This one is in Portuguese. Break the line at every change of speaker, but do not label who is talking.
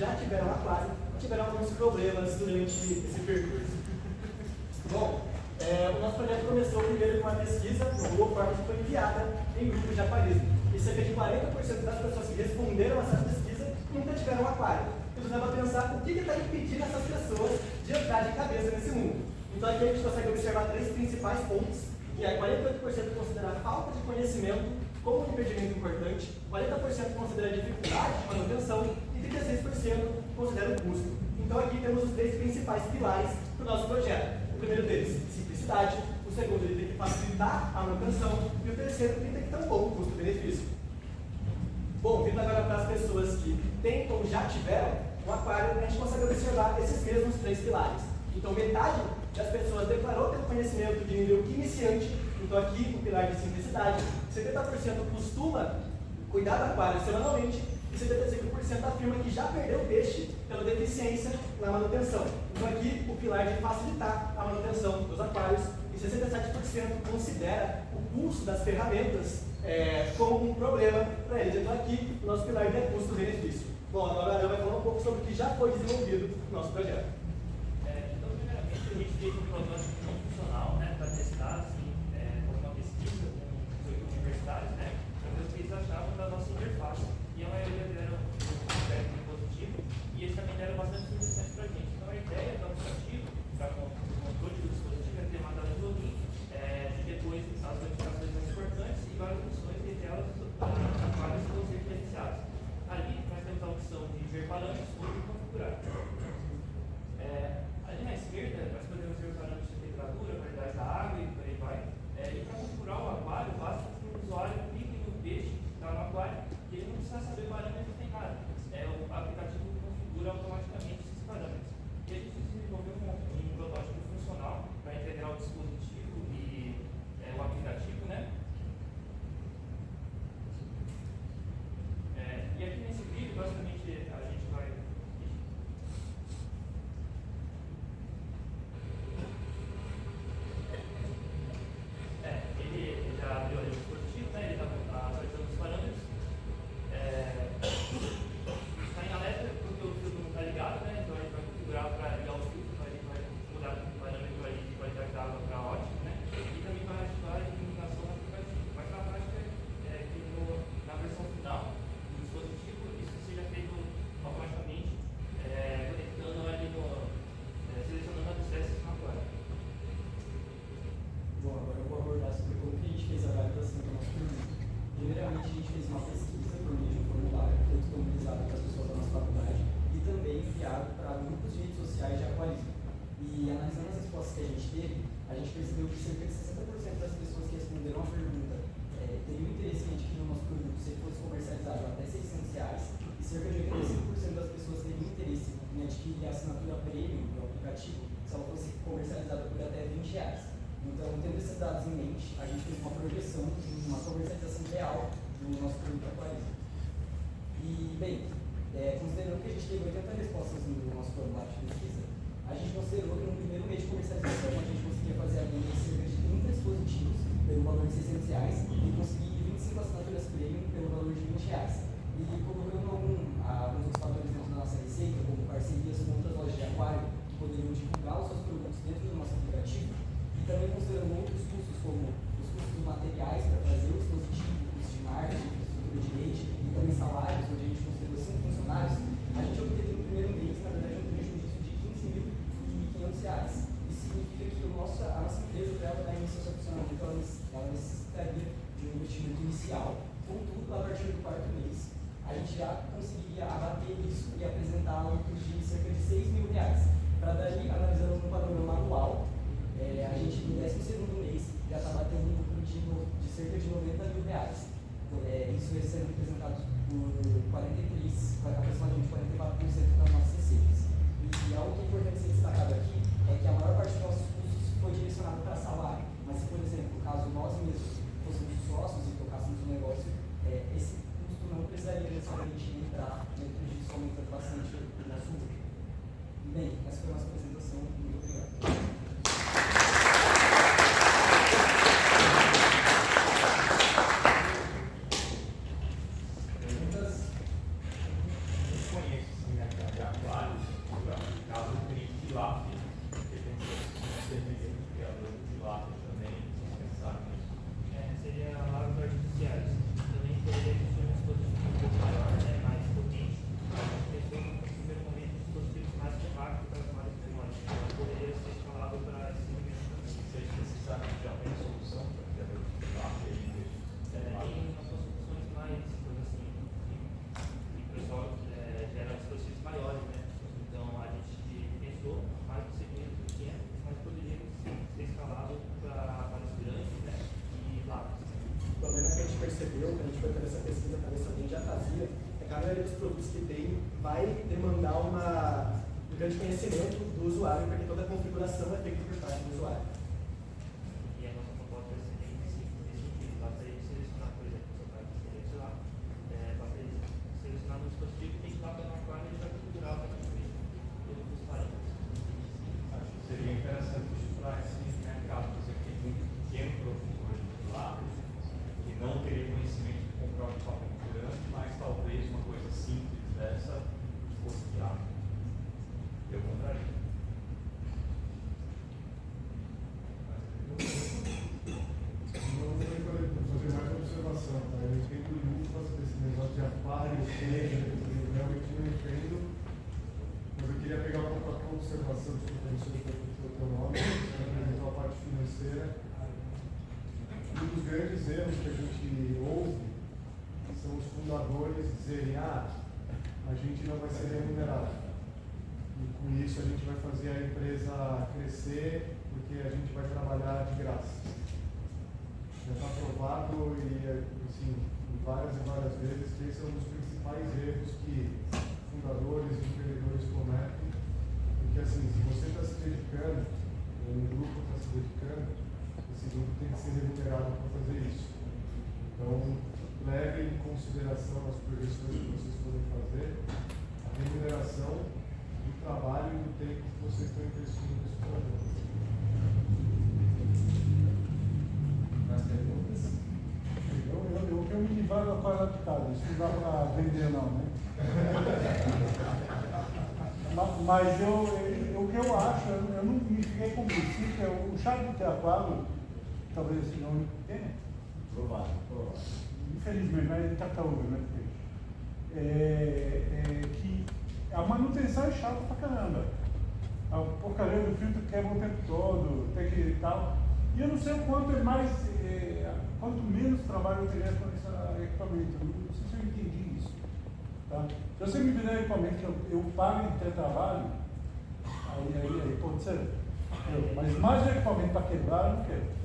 já tiveram aquário tiveram alguns problemas durante esse percurso. Bom, o nosso projeto começou primeiro com uma pesquisa no Google Forms que foi enviada em grupos de aquarismo. E cerca de 40% das pessoas que responderam a essa pesquisa nunca tiveram aquário. Isso leva a pensar o que está impedindo essas pessoas de entrar de cabeça nesse mundo. Então aqui a gente consegue observar três principais pontos, que é 48% considera a falta de conhecimento como um impedimento importante, 40% considera a dificuldade de manutenção e 36% considera o custo. Então aqui temos os três principais pilares do nosso projeto. O primeiro deles, simplicidade. O segundo, ele tem que facilitar a manutenção. E o terceiro, ele tem que ter um bom custo-benefício. Bom, vindo agora para as pessoas que têm ou já tiveram um aquário, a gente consegue observar esses mesmos três pilares. Então, metade das pessoas declarou ter conhecimento de nível iniciante. Então, aqui, o pilar de simplicidade, 70% costuma cuidar do aquário semanalmente e 75% afirma que já perdeu peixe pela deficiência na manutenção. Então, aqui, o pilar de facilitar a manutenção dos aquários e 67% considera o custo das ferramentas como um problema para eles. Então, aqui, o nosso pilar é custo-benefício. Bom, agora a Ana vai falar um pouco sobre o que já foi desenvolvido no nosso projeto.
Então, primeiramente, a gente fez um protótipo não funcional, né, para testar, assim, fazer uma pesquisa com 18 universitários, né, para ver o que eles achavam da nossa interface. E a maioria deram um feedback positivo, e eles também deram bastante sugestões para a gente. Então, a ideia do aplicativo, para o controle do dispositivo, é ter uma tela de login, e depois as notificações mais importantes e várias opções, entre elas, aquários que vão ser diferenciados. Ali, nós temos a opção de ver parâmetros ou de configurar. Ali na esquerda, nós podemos ver os parâmetros de temperatura, qualidade da água e por aí vai. E para configurar o aquário, basta que o usuário clique no peixe que está no aquário e ele não precisa saber parâmetros nem nada. O aplicativo configura automaticamente esses parâmetros. E a gente desenvolveu um protótipo funcional para integrar o dispositivo e o aplicativo, né? E aqui nesse vídeo, basicamente, a gente vai... Ele já abriu ali o dispositivo, né? Ele está atualizando os parâmetros. Está em alerta porque o filtro não está ligado, né? Então a gente vai configurar para ligar o filtro, então a gente vai mudar o parâmetro aí de qualidade da água para ótimo, né? E também vai ativar a iluminação no aplicativo. Mas na prática que na versão final do dispositivo isso seja feito automaticamente, conectando ali selecionando as espécies no aquário.
Bom, agora eu vou abordar sobre como que a gente fez a validação do nosso produto. Primeiramente, a gente fez uma pesquisa por meio de um formulário que foi disponibilizado para as pessoas da nossa faculdade e também enviado para grupos de redes sociais de aquarismo. E analisando as respostas que a gente teve, a gente percebeu que cerca de 60% das pessoas que responderam a pergunta teriam interesse em adquirir o nosso produto se ele fosse comercializado até R$600 e cerca de 85% das pessoas teriam interesse em adquirir a assinatura premium do aplicativo se ela fosse comercializada por até R$20. Então, tendo esses dados em mente, a gente fez uma projeção de uma comercialização real do nosso produto aquarismo. E, bem, considerando que a gente teve 80 respostas no nosso formulário de pesquisa, a gente considerou que no primeiro mês de comercialização a gente conseguia fazer a venda de cerca de 30 dispositivos pelo valor de R$600 e conseguir 25 assinaturas premium pelo valor de R$20. E colocando alguns outros fatores dentro da nossa receita, como parcerias com outras lojas de aquário que poderiam divulgar os seus produtos dentro do nosso aplicativo, e também considerando outros custos, como os custos dos materiais para fazer o dispositivo, custos de marketing, infraestrutura de rede e também salários, onde a gente considerou 5 funcionários, a gente obteve no primeiro mês, na verdade, um prejuízo de R$15.500. Isso significa que a nossa empresa, para ela dar início ao seu funcionamento, ela necessitaria de um investimento inicial. Contudo, a partir do quarto mês, a gente já conseguiria abater isso e apresentar lucros de cerca de R$6.000. Para daí, analisando no panorama anual, a gente no 12º mês já está batendo um lucro de cerca de R$90.000. Isso é sendo representado por aproximadamente 44% das nossas receitas. E algo que é importante ser destacado aqui é que a maior parte dos nossos custos foi direcionado para salário. Mas se, por exemplo, caso nós mesmos fôssemos sócios e tocássemos um negócio, esse custo não precisaria necessariamente entrar dentro disso, aumentando bastante o nosso lucro. Bem, essa foi a nossa apresentação. Muito obrigado.
Conheço esse mercado.
cada maioria dos produtos que tem vai demandar um grande conhecimento do usuário, porque toda a configuração é feita por parte do usuário.
E a nossa proposta vai ser bem simples nesse sentido. Basta ele selecionar, por exemplo, você vai selecionar, basta ele selecionar no dispositivo e tem que ir lá para uma quadra e já configurar para todos os parâmetros.
Acho que seria interessante estudar esse mercado, por exemplo, tem muito pequeno produtor de lado que não teria conhecimento de comprar um equipamento grande, mas talvez uma coisa simples dessa fosse viável. Eu compraria.
Vou fazer mais uma observação, tá? Eu entendo luvas desse negócio de aquário, peixe, eu realmente não entendo, mas eu queria pegar um pouco a tua observação, desculpa, não sei o teu nome, apresentar a parte financeira. Um dos grandes erros que a gente ouve são os fundadores dizerem: a gente não vai ser remunerado. E com isso a gente vai fazer a empresa crescer porque a gente vai trabalhar de graça. Já está provado e, assim, várias e várias vezes que esse é um dos principais erros que fundadores e empreendedores cometem. Porque, assim, se você está se dedicando, um grupo está se dedicando, esse grupo tem que ser remunerado para fazer isso. Então, levem em consideração as projeções que vocês podem fazer, a remuneração do trabalho e do tempo que vocês estão investindo nesse projeto.
Mais perguntas?
Eu quero me livrar da qualidade de casa, isso não dá para vender não, né? Mas o que eu acho, eu não me fiquei convencido, o Charles do Teatro, talvez esse nome que tenha.
Provável.
Infelizmente, mas ele está tartaruga, né? Que a manutenção é chata pra caramba. A porcaria do filtro quebra o tempo todo, tem que tal. E eu não sei o quanto é mais, quanto menos trabalho eu teria com esse equipamento. Não sei se eu entendi isso. Tá? Se você me virar equipamento que eu paro de ter trabalho, aí pode ser. Mas mais equipamento para quebrar, eu não quero.